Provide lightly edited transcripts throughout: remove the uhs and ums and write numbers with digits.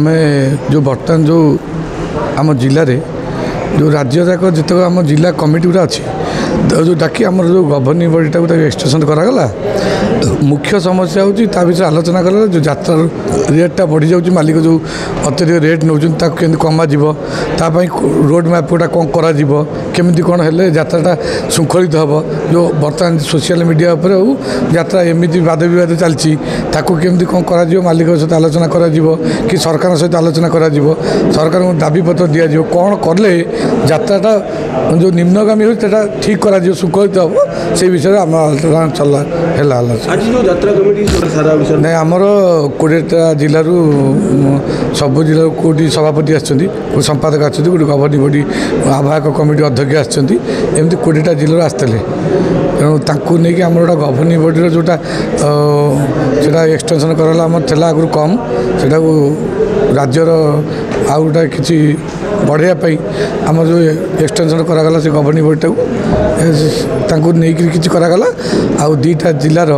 आम जो बर्तमान जो आम जिले में जो राज्य जाक जितक आम जिला कमिटी गुड़ा अच्छी जो डाकी आम जो गवर्निंग बॉडी टाक एक्सटेंशन करागला मुख्य समस्या होती विषय आलोचना कला जो यात्रा रेटा बढ़ी जाऊँगी मालिक जो अत्यधिक रेट नौ केमी कम रोड मैप गुटा कौन करमि कौन है यात्रा श्रृंखलित हम जो बर्तमान सोशल मीडिया उपर हो यात्रा एमती वाद विवाद चलती केमती कौन कर मालिक सहित आलोचना कर कि सरकार सहित आलोचना कर सरकार को दाबी पत्र दि कौन कले यात्राटा जो निम्नगामी हो ठीक कर श्रृंखलित हम से विषय आम आलोचना चलला नहीं आमर 20टा जिलूर सबू जिला कौटी सभापति आसछन्ति संपादक आसछन्ति गोटे गवर्निंग बॉडी आवाहक कमिटी अध्यक्ष आमती 20टा जिलूर आसते तेणु ताकू नहीं आम गोटा गवर्निंग बॉडी जोटा से एक्सटेंशन कराला आम थेला आगु कम से राज्यर आउ गोटा कि बढ़ाई आम जो एक्सटेंशन करागला से गवर्निंग बॉडी टाक नहीं कि करागला आउ 2टा जिलार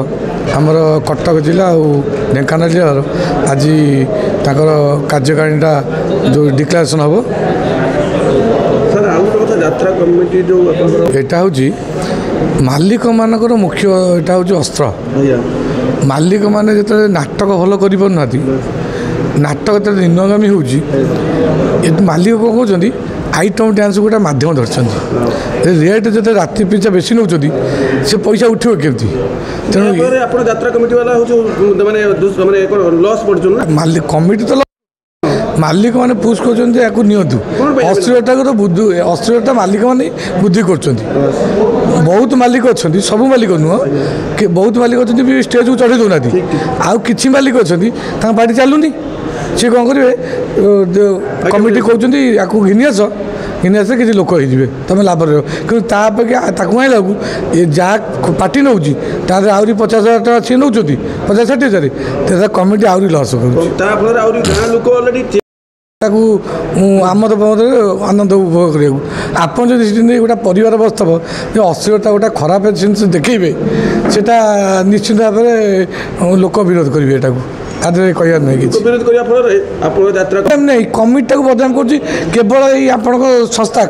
आमर कटक जिला और ढेंकानाल जिलार आज ताकर कार्यकारिणीटा जो डिक्लेरेशन हम यहाँ हूँ मालिक मानकर मुख्य यहाँ हूँ अस्त्र मालिक मैंने जो नाटक भल कर नाटक जो निम्नगामी हो मालिक कौन कहते आइटम डांस गोटे मध्यम धरछन रेट जो राति पिछा बेसी नौ से पैसा उठे केमती तेणु यात्रा कमिटी वाला लॉस मालिक कमिटी तो मालिक मैंने पुश कर नियंतु अस्थिरता को तो बुद्धि अस्थिरता मालिक मैंने बुद्धि कर बहुत मालिक अच्छा सब मालिक नुह कि बहुत मालिक अच्छा स्टेज को चढ़े दौना आउ कि मालिक अच्छा पार्टी चलुनी सी कौन करेंगे कमिटी कहते या घिनी आस किसी लोक हो तुम लाभ रह कि आइला ये जहाँ पार्टी नौ आहरी 50,000 टका सी नौ 50-60,000 कमिटी आहरी लस कर आमद आनंद उपभोग करा आप जो गोटे परिवार बसव जो अस्थिरता गोटे खराब जिन देखेबे सेटा निश्चित भाव में लोक विरोध करेंगे यहाँ आदि कह नहीं कमिटी को बदनाम कर केवल ये संस्था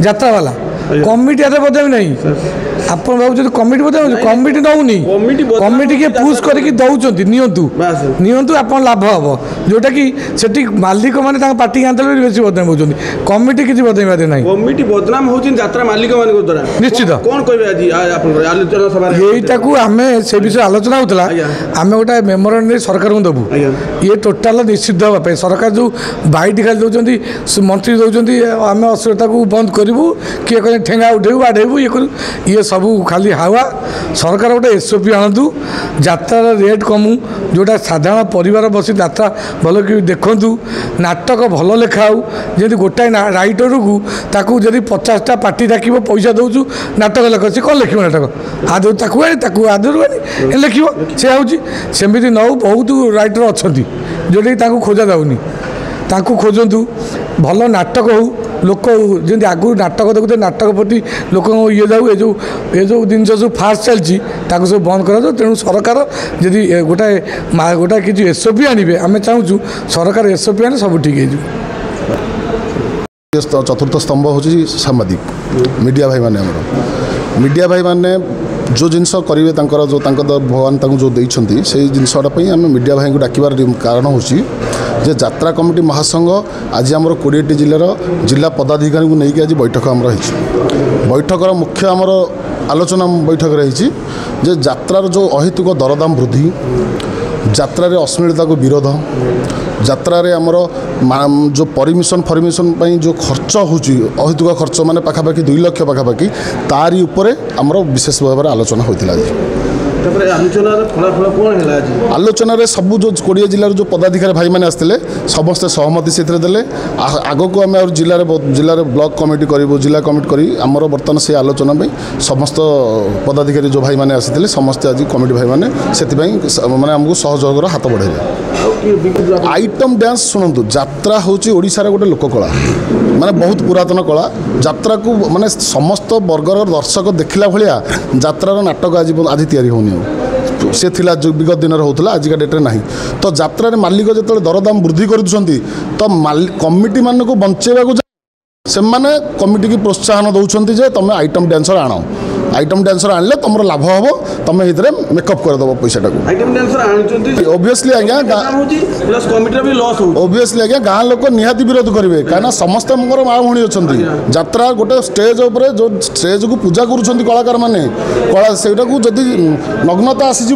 यात्रा वाला कमिटी आदि बदनाम नहीं आप भाव कमिटी बदनाम कमिटी नौनी कमिटी के पुश करके दौरान नियंतु आप लाभ हम जोटा कि सेठी मालिक मैंने पार्टी आंदोलन बेसी बदनाम होती कमिटी किसी बदनाम ना कमिटी बदनाम होता मालिक मान द्वारा निश्चित कौन कह यहीटा आम से विषय आलोचना होता आम गोटे मेमोरांडम सरकार को देवु ये टोटाल निश्चित हाँपे सरकार जो बाइट खाली दौरान मंत्री दौरान आम अस्थिरता को बंद करूँ किए कहे ठेंगा उठेबू बाढ़ेबू ये करूँ ये सब खाली हावा सरकार गोटे एसओपी आणतु यात्रार रेट कमु जोटा साधारण परिवार बसी यात्रा भल कि देखूँ नाटक भल लिखाऊ जमी गोटाए राइटर को ताकू जब 50टा पार्टी डाक पैसा दौचु नाटक लिख सी कौन लिख नाटक आदि आदर लिख सी हूँ सेमती नौ बहुत राइटर अच्छा जोटा खोजा जाऊनी खोजतु भल नाटक हो लोक जमी आगु नाटक देखते नाटक प्रति लोक ये जाऊ ये जो जिन सब फास्ट चलती सब बंद करा तेणु सरकार जदि गोटाए किसी एसओपी आने आम चाहूँ सरकार एसओपी आने सब ठीक हो चतुर्थ स्तंभ हूँ सांबादिक मीडिया भाई माने मीडिया भाई माने जो जिनस करेंगे जो भगवान जो देते से जिनसटापी आम मीडिया भाई को डाकबार कारण हूँ जे यात्रा कमिटी महासंघ आज आमर 20टी जिलार जिला पदाधिकारी को लेकिन आज बैठक आमर बैठकर मुख्य आमर आलोचना बैठक रही जे यात्रार जो अहेतुक दरदाम वृद्धि यात्रा अश्लीलता को विरोध यात्रा आमर जो फरमिशन जो खर्च हो अहेतुक खर्च माने पाखापाखि 2 लाख पाखापाखि तारी उपरे आमर विशेष भाव में आलोचना होता आलोचन सबू जो 20 जिलार जो पदाधिकारी भाई मैंने आसते समस्ते सहमति से देले आग को आम जिले ब्लॉक कमिटी करूँ जिला कमिटी करी आमर बर्तमान से आलोचना में समस्त पदाधिकारी जो भाई मैंने आसते समस्ते आज कमिटी भाई मैंने से मैंने आमको सहयोगर हाथ बढ़ाइले आइटम डांस शुणु यात्रा हूँ ओडिशार गोटे लोककला माने बहुत पुरातन कला यात्रा को माने समस्त वर्गर दर्शक देखला भाया यात्रार नाटक आज तैयारी होनी से थिला विगत दिन होता आजिका डेट्रे ना तो यात्रा मालिक जो दरदाम वृद्धि कर तो कमिटी मान को बंचेगा से कमिटी की प्रोत्साहन दौरान जे तुम आइटम डांसर आण आइटम डांसर आनले तुम लाभ हम तुम मेकअप करदेव पैसा आइटम डांसर आनुचंती ओबियसली आज्ञा प्लस कमिटी भी लॉस हो ओबियसली आज्ञा गाँ लोक निहाती विरोध करेंगे कहीं समस्त मोर माँ भाई अच्छा यात्रा गोटे स्टेज उपर जो स्टेज को पूजा कर कलाकार मैंने कला से नग्नता आसीज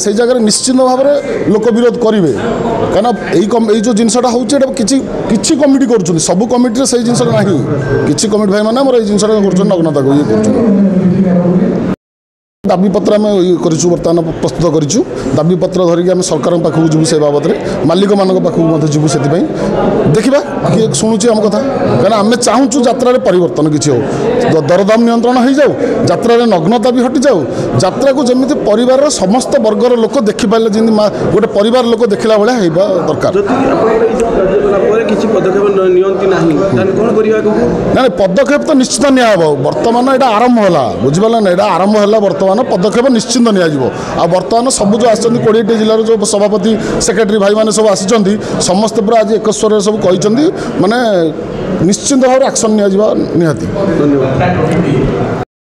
से जगह निश्चित भाव में लोक विरोध करेंगे कहीं जो जिनसा हो किसी कमिटी कर सब कमिटी से जिन ना किसी कमिटी भाई मैंने मोर जिनसा कर नग्नता को ये कर दाबी पत्र आम बर्तमान प्रस्तुत करूँ दाबी पत्र धरिकी आम सरकार पाखक जीवु से बाबद में मालिक मान पाखक जीवु से देखा किए शुणुची आम कथा कहीं आम चाहूँ यात्रा परिवर्तन किसी हो दरदाम नियंत्रण हो जाऊ यात्रा नग्नता भी हटि जाऊ यात्रा को जमी परिवार समस्त वर्गर लोक देखिपारे जमी गोटे परिवार लोक देखला भाया दरकार ना पदक्षेप तो निश्चित निब बर्तमान यहाँ आरंभ है बुझिपारे ना यहाँ आरंभ है बर्तमान पदक्षेप निश्चिंत नि बर्तमान सब जो आसुँच 20टी जिलार जो सभापति सेक्रेटरी भाई मैंने सब आसी समस्त पूरा आज एक स्वर सब कही माने निश्चिंत भाव एक्शन निहाती। धन्यवाद।